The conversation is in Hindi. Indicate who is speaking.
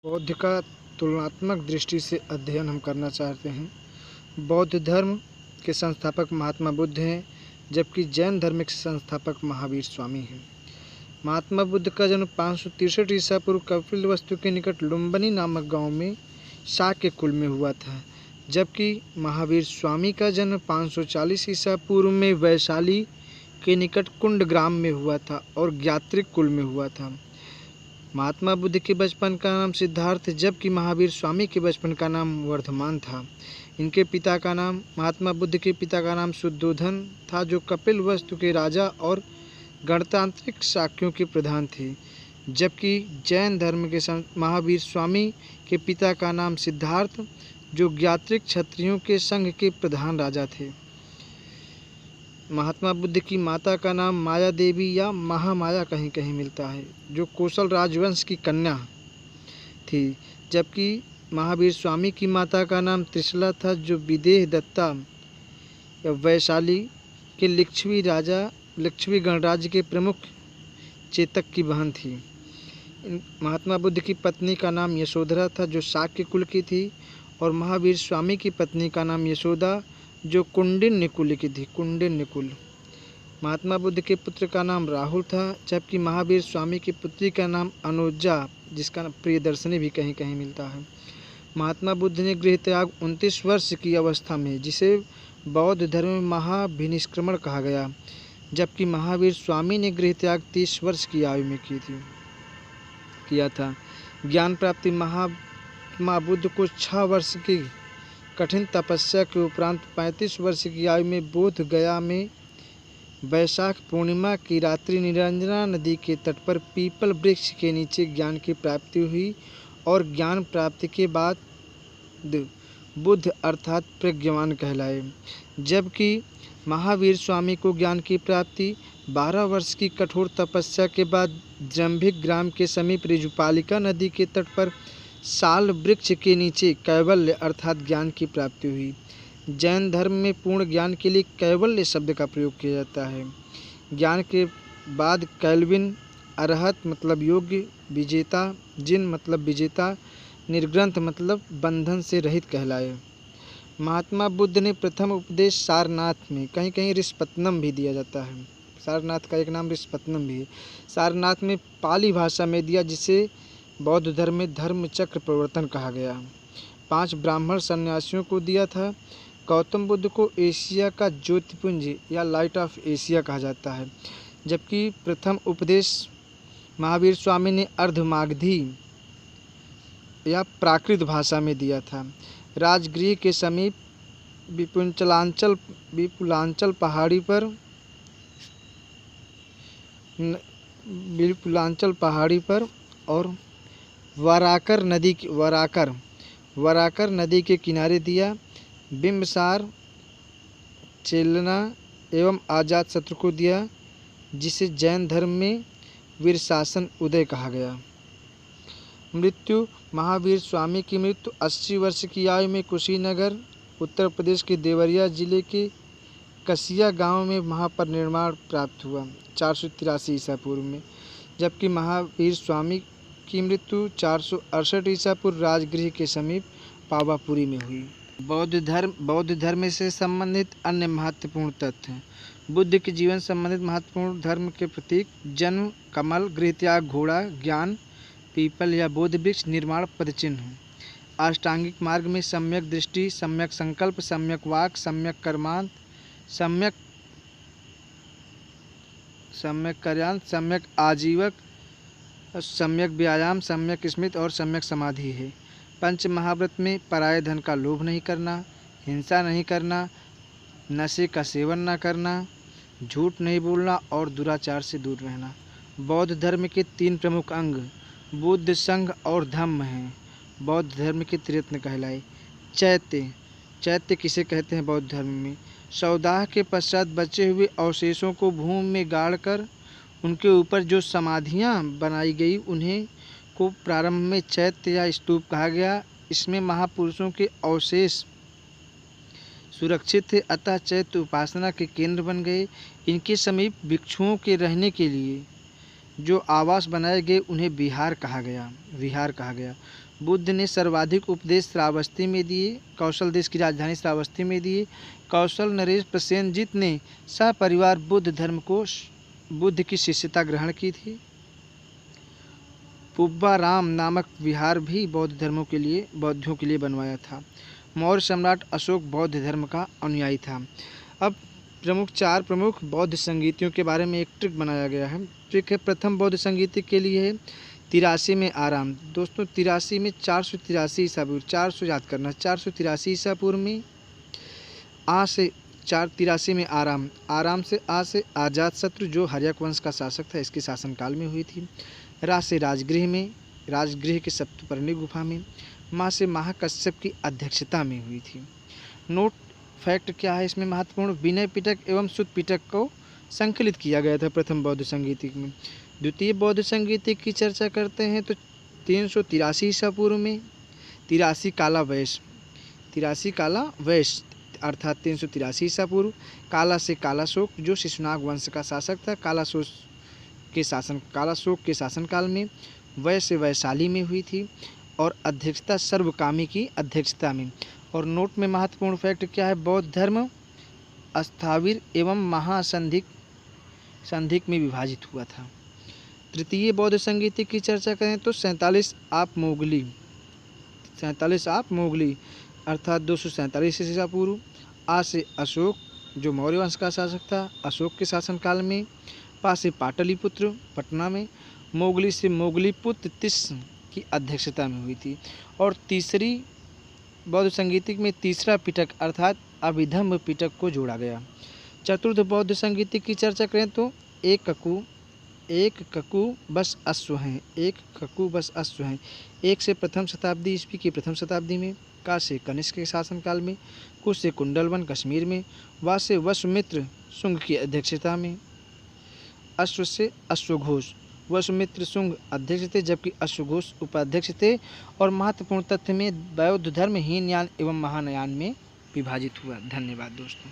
Speaker 1: बौद्ध का तुलनात्मक दृष्टि से अध्ययन हम करना चाहते हैं। बौद्ध धर्म के संस्थापक महात्मा बुद्ध हैं, जबकि जैन धर्म के संस्थापक महावीर स्वामी हैं। महात्मा बुद्ध का जन्म 563 ईसा पूर्व कपिलवस्तु के निकट लुम्बिनी नामक गांव में शाक्य कुल में हुआ था, जबकि महावीर स्वामी का जन्म 540 ईसा पूर्व में वैशाली के निकट कुंड ग्राम में हुआ था और ज्ञात्रिक कुल में हुआ था। महात्मा बुद्ध के बचपन का नाम सिद्धार्थ, जबकि महावीर स्वामी के बचपन का नाम वर्धमान था। इनके पिता का नाम महात्मा बुद्ध के पिता का नाम शुद्धोधन था, जो कपिलवस्तु के राजा और गणतांत्रिक शाक्यों के प्रधान थे, जबकि जैन धर्म के महावीर स्वामी के पिता का नाम सिद्धार्थ, जो ज्ञात्रिक क्षत्रियों के संघ के प्रधान राजा थे। महात्मा बुद्ध की माता का नाम माया देवी या महामाया कहीं कहीं मिलता है, जो कौशल राजवंश की कन्या थी, जबकि महावीर स्वामी की माता का नाम त्रिशला था, जो विदेह दत्ता या वैशाली के लिच्छवी गणराज्य के प्रमुख चेतक की बहन थी। महात्मा बुद्ध की पत्नी का नाम यशोधरा था, जो शाक्य कुल की थी, और महावीर स्वामी की पत्नी का नाम यशोदा, जो कुंडिन्य कुल की थी। कुंडिन्य कुल। महात्मा बुद्ध के पुत्र का नाम राहुल था, जबकि महावीर स्वामी की पुत्री का नाम अनुजा, जिसका प्रियदर्शनी भी कहीं कहीं मिलता है। महात्मा बुद्ध ने गृह त्याग 29 वर्ष की अवस्था में, जिसे बौद्ध धर्म में महाभिनिष्क्रमण कहा गया, जबकि महावीर स्वामी ने गृह त्याग 30 वर्ष की आयु में किया था। ज्ञान प्राप्ति महात्मा बुद्ध को 6 वर्ष की कठिन तपस्या के उपरांत 35 वर्ष की आयु में बोध गया में वैशाख पूर्णिमा की रात्रि निरंजना नदी के तट पर पीपल वृक्ष के नीचे ज्ञान की प्राप्ति हुई, और ज्ञान प्राप्ति के बाद बुद्ध अर्थात प्रज्ञावान कहलाए, जबकि महावीर स्वामी को ज्ञान की प्राप्ति 12 वर्ष की कठोर तपस्या के बाद जंभिक ग्राम के समीप ऋजुपालिका नदी के तट पर साल वृक्ष के नीचे कैवल्य अर्थात ज्ञान की प्राप्ति हुई। जैन धर्म में पूर्ण ज्ञान के लिए कैवल्य शब्द का प्रयोग किया जाता है। ज्ञान के बाद कैल्विन अरहत मतलब योग्य, विजेता जिन मतलब विजेता, निर्ग्रंथ मतलब बंधन से रहित कहलाए। महात्मा बुद्ध ने प्रथम उपदेश सारनाथ में, कहीं कहीं ऋषपत्नम भी दिया जाता है, सारनाथ का एक नाम ऋषपत्नम भी है, सारनाथ में पाली भाषा में दिया, जिसे बौद्ध धर्म में धर्म चक्र प्रवर्तन कहा गया। 5 ब्राह्मण सन्यासियों को दिया था। गौतम बुद्ध को एशिया का ज्योतिपुंज या लाइट ऑफ एशिया कहा जाता है, जबकि प्रथम उपदेश महावीर स्वामी ने अर्धमागधी या प्राकृत भाषा में दिया था। राजगृह के समीप विपुलांचल पहाड़ी पर और वराकर नदी के किनारे दिया। बिंबसार, चेलना एवं आजाद शत्रु को दिया, जिसे जैन धर्म में वीरशासन उदय कहा गया। मृत्यु महावीर स्वामी की मृत्यु 80 वर्ष की आयु में कुशीनगर, उत्तर प्रदेश के देवरिया जिले के कसिया गांव में महापरिनिर्वाण प्राप्त हुआ 483 ईसा पूर्व में, जबकि महावीर स्वामी की मृत्यु 468 ईसा पूर्व राजगृह के समीप पावापुरी में हुई। बौद्ध धर्म से संबंधित अन्य महत्वपूर्ण तथ्य। बुद्ध के जीवन संबंधित महत्वपूर्ण धर्म के प्रतीक: जन्म कमल, गृह त्याग घोड़ा, ज्ञान पीपल या बोध वृक्ष, निर्माण पदचिन्ह। अष्टांगिक मार्ग में सम्यक दृष्टि, सम्यक संकल्प, सम्यक वाक, सम्यक कर्मांत, सम्यक कार्यान्त, सम्यक आजीवक, सम्यक व्यायाम, सम्यक स्मृति और सम्यक समाधि है। पंच महाव्रत में पराये धन का लोभ नहीं करना, हिंसा नहीं करना, नशे का सेवन न करना, झूठ नहीं बोलना और दुराचार से दूर रहना। बौद्ध धर्म के 3 प्रमुख अंग बुद्ध, संघ और धम्म हैं। बौद्ध धर्म के त्रिरत्न कहलाए। चैत्य किसे कहते हैं? बौद्ध धर्म में सौदाह के पश्चात बचे हुए अवशेषों को भूमि में गाड़कर उनके ऊपर जो समाधियां बनाई गई, उन्हें को प्रारंभ में चैत्य या स्तूप कहा गया। इसमें महापुरुषों के अवशेष सुरक्षित थे, अतः चैत्य उपासना के केंद्र बन गए। इनके समीप भिक्षुओं के रहने के लिए जो आवास बनाए गए उन्हें विहार कहा गया। बुद्ध ने सर्वाधिक उपदेश श्रावस्ती में दिए। कौशल देश की राजधानी श्रावस्ती में दिए। कौशल नरेश प्रसेनजीत ने सपरिवार बुद्ध की शिष्यता ग्रहण की थी। पुब्बा राम नामक विहार भी बौद्धियों के लिए बनवाया था। मौर्य सम्राट अशोक बौद्ध धर्म का अनुयायी था। अब चार प्रमुख बौद्ध संगीतियों के बारे में एक ट्रिक बनाया गया है। ट्रिक है, प्रथम बौद्ध संगीत के लिए है 83 में आराम। दोस्तों 83 में 483 ईसा पूर्व, 400 याद करना, 483 ईसा पूर्व में आ से 483 में आराम से आजाद शत्रु जो हर्यक वंश का शासक था, इसके शासनकाल में हुई थी। से राजगृह के सप्तपर्णी गुफा में। माँ से महाकश्यप की अध्यक्षता में हुई थी। नोट फैक्ट क्या है इसमें महत्वपूर्ण, विनय पिटक एवं सुत पिटक को संकलित किया गया था प्रथम बौद्ध संगीतिक में। द्वितीय बौद्ध संगीतिक की चर्चा करते हैं तो 383 ईसा पूर्व में 83 काला वैश्य अर्थात 383 ईसा पूर्व। काला से कालाशोक जो शिशुनाग वंश का शासक था, कालाशोक के शासनकाल में। वैश्य से वैशाली में हुई थी और अध्यक्षता सर्वकामी की अध्यक्षता में। और नोट में महत्वपूर्ण फैक्ट क्या है, बौद्ध धर्म अस्थाविर एवं महासंधिक में विभाजित हुआ था। तृतीय बौद्ध संगीत की चर्चा करें तो 47 आप मोगली अर्थात 247 ईसा पूर्व। आ से अशोक जो मौर्य वंश का शासक था, अशोक के शासनकाल में। पा से पाटलिपुत्र पटना में। मोगली से मोगलीपुत्र तिस की अध्यक्षता में हुई थी। और तीसरी बौद्ध संगीतिक में तीसरा पिटक अर्थात अभिधम्म पिटक को जोड़ा गया। चतुर्थ बौद्ध संगीतिक की चर्चा करें तो एक ककु बस अश्व हैं। एक से प्रथम शताब्दी ईस्वी की प्रथम शताब्दी में। का से कनिष्क के शासनकाल में। कुश से कुंडलवन कश्मीर में। वा से वसुमित्र शुंग की अध्यक्षता में। अश्व से अश्वघोष, वसुमित्र शुंग अध्यक्ष थे जबकि अश्वघोष उपाध्यक्ष थे। और महत्वपूर्ण तथ्य में बौद्ध धर्म हीनयान एवं महायान में विभाजित हुआ। धन्यवाद दोस्तों।